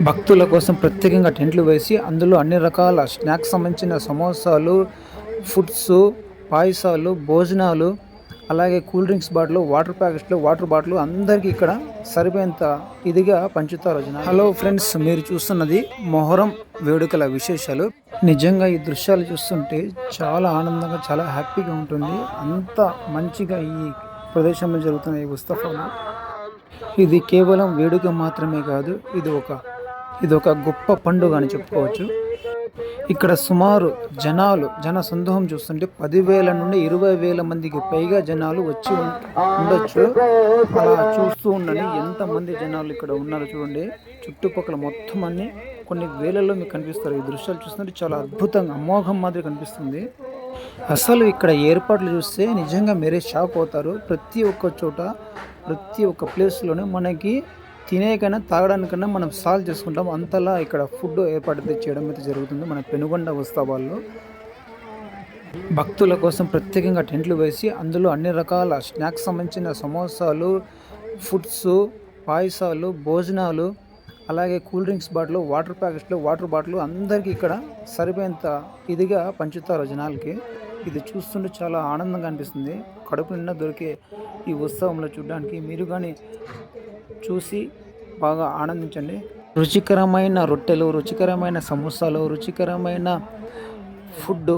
భక్తుల కోసం ప్రత్యేకంగా టెంట్లు వేసి అందులో అన్ని రకాల స్నాక్స్ సంబంధించిన సమోసాలు, ఫుడ్స్, పాయసాలు, భోజనాలు, అలాగే కూల్ డ్రింక్స్ బాటిల్, వాటర్ ప్యాకెట్స్లు, వాటర్ బాటిల్ అందరికీ ఇక్కడ సరిపోయేంత ఇదిగా పంచుతారు జనాలు. హలో ఫ్రెండ్స్, మీరు చూస్తున్నది మొహరం వేడుకల విశేషాలు. నిజంగా ఈ దృశ్యాలు చూస్తుంటే చాలా ఆనందంగా, చాలా హ్యాపీగా ఉంటుంది. అంత మంచిగా ఈ ప్రదేశంలో జరుగుతున్న ఈ ముస్తఫాలో ఇది కేవలం వేడుక మాత్రమే కాదు, ఇది ఒక గొప్ప పండుగ అని చెప్పుకోవచ్చు. ఇక్కడ సుమారు జన సందోహం చూస్తుంటే 10,000 నుండి 20,000 మందికి పైగా జనాలు వచ్చి ఉండొచ్చు. అలా చూస్తూ ఉండండి ఎంతమంది జనాలు ఇక్కడ ఉన్నారో చూడండి. చుట్టుపక్కల మొత్తం అన్ని కొన్ని వేలల్లో మీకు కనిపిస్తారు. ఈ దృశ్యాలు చూస్తుంటే చాలా అద్భుతంగా అమోఘం మాదిరి కనిపిస్తుంది. అసలు ఇక్కడ ఏర్పాట్లు చూస్తే నిజంగా మీరే షాక్ అవుతారు. ప్రతి ఒక్క చోట, ప్రతి ఒక్క ప్లేస్లోనే మనకి తినేకైనా తాగడానికైనా మనం సాల్వ్ చేసుకుంటాం. అంతలా ఇక్కడ ఫుడ్ ఏర్పాటు చేయడం అయితే జరుగుతుంది మన పెనుగొండ ఉత్సవాల్లో. భక్తుల కోసం ప్రత్యేకంగా టెంట్లు వేసి అందులో అన్ని రకాల స్నాక్స్ సంబంధించిన సమోసాలు, ఫుడ్స్, పాయసాలు, భోజనాలు, అలాగే కూల్ డ్రింక్స్ బాటిల్, వాటర్ ప్యాకెట్స్లు, వాటర్ బాటిల్ అందరికీ ఇక్కడ సరిపోయేంత ఇదిగా పంచుతారు జనాలకి. ఇది చూస్తుంటే చాలా ఆనందంగా అనిపిస్తుంది. కడుపు నిండా దొరికే ఈ ఉత్సవంలో చూడడానికి మీరు కానీ చూసి బాగా ఆనందించండి. రుచికరమైన రొట్టెలు, రుచికరమైన సమోసాలు, రుచికరమైన ఫుడ్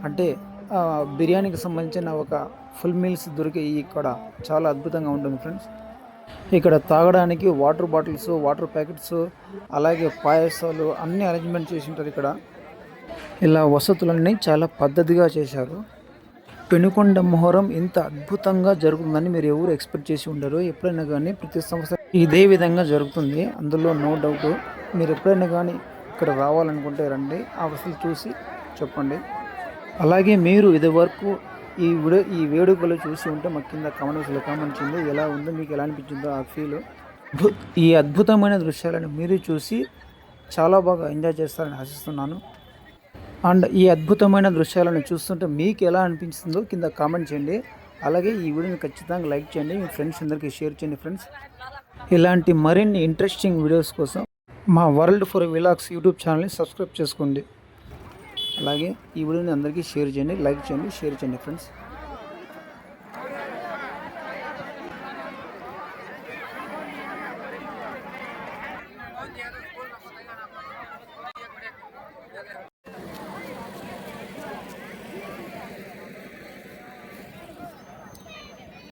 అంటే బిర్యానీకి సంబంధించిన ఒక ఫుల్ మీల్స్ దొరికే ఇక్కడ చాలా అద్భుతంగా ఉంటుంది ఫ్రెండ్స్. ఇక్కడ తాగడానికి వాటర్ బాటిల్స్, వాటర్ ప్యాకెట్స్, అలాగే పాయసాలు అన్నీ అరేంజ్మెంట్ చేసి ఉంటారు. ఇక్కడ ఇలా వసతులన్నీ చాలా పద్ధతిగా చేశారు. పెనుకొండ మొహరం ఇంత అద్భుతంగా జరుగుతుందని మీరు ఎవరు ఎక్స్పెక్ట్ చేసి ఉండరు. ఎప్పుడైనా కానీ ప్రతి సంవత్సరం ఇదే విధంగా జరుగుతుంది, అందులో నో డౌట్. మీరు ఎప్పుడైనా కానీ ఇక్కడ రావాలనుకుంటే రండి, ఆ వసతులు చూసి చెప్పండి. అలాగే మీరు ఇదివరకు ఈ వేడుకలు చూసి ఉంటే మాకు కింద కామెంట్స్లో కామెంట్ చేయండి. ఎలా ఉందో, మీకు ఎలా అనిపించిందో ఆ ఫీల్. ఈ అద్భుతమైన దృశ్యాలను మీరు చూసి చాలా బాగా ఎంజాయ్ చేస్తారని ఆశిస్తున్నాను. అండ్ ఈ అద్భుతమైన దృశ్యాలను చూస్తుంటే మీకు ఎలా అనిపించిందో కింద కామెంట్ చేయండి. అలాగే ఈ వీడియోని ఖచ్చితంగా లైక్ చేయండి, మీ ఫ్రెండ్స్ అందరికీ షేర్ చేయండి ఫ్రెండ్స్. ఇలాంటి మరిన్ని ఇంట్రెస్టింగ్ వీడియోస్ కోసం మా వరల్డ్ ఫర్ విలాగ్స్ యూట్యూబ్ ఛానల్ని సబ్స్క్రైబ్ చేసుకోండి. అలాగే ఈ వీడియోని అందరికీ షేర్ చేయండి, లైక్ చేయండి, షేర్ చేయండి ఫ్రెండ్స్.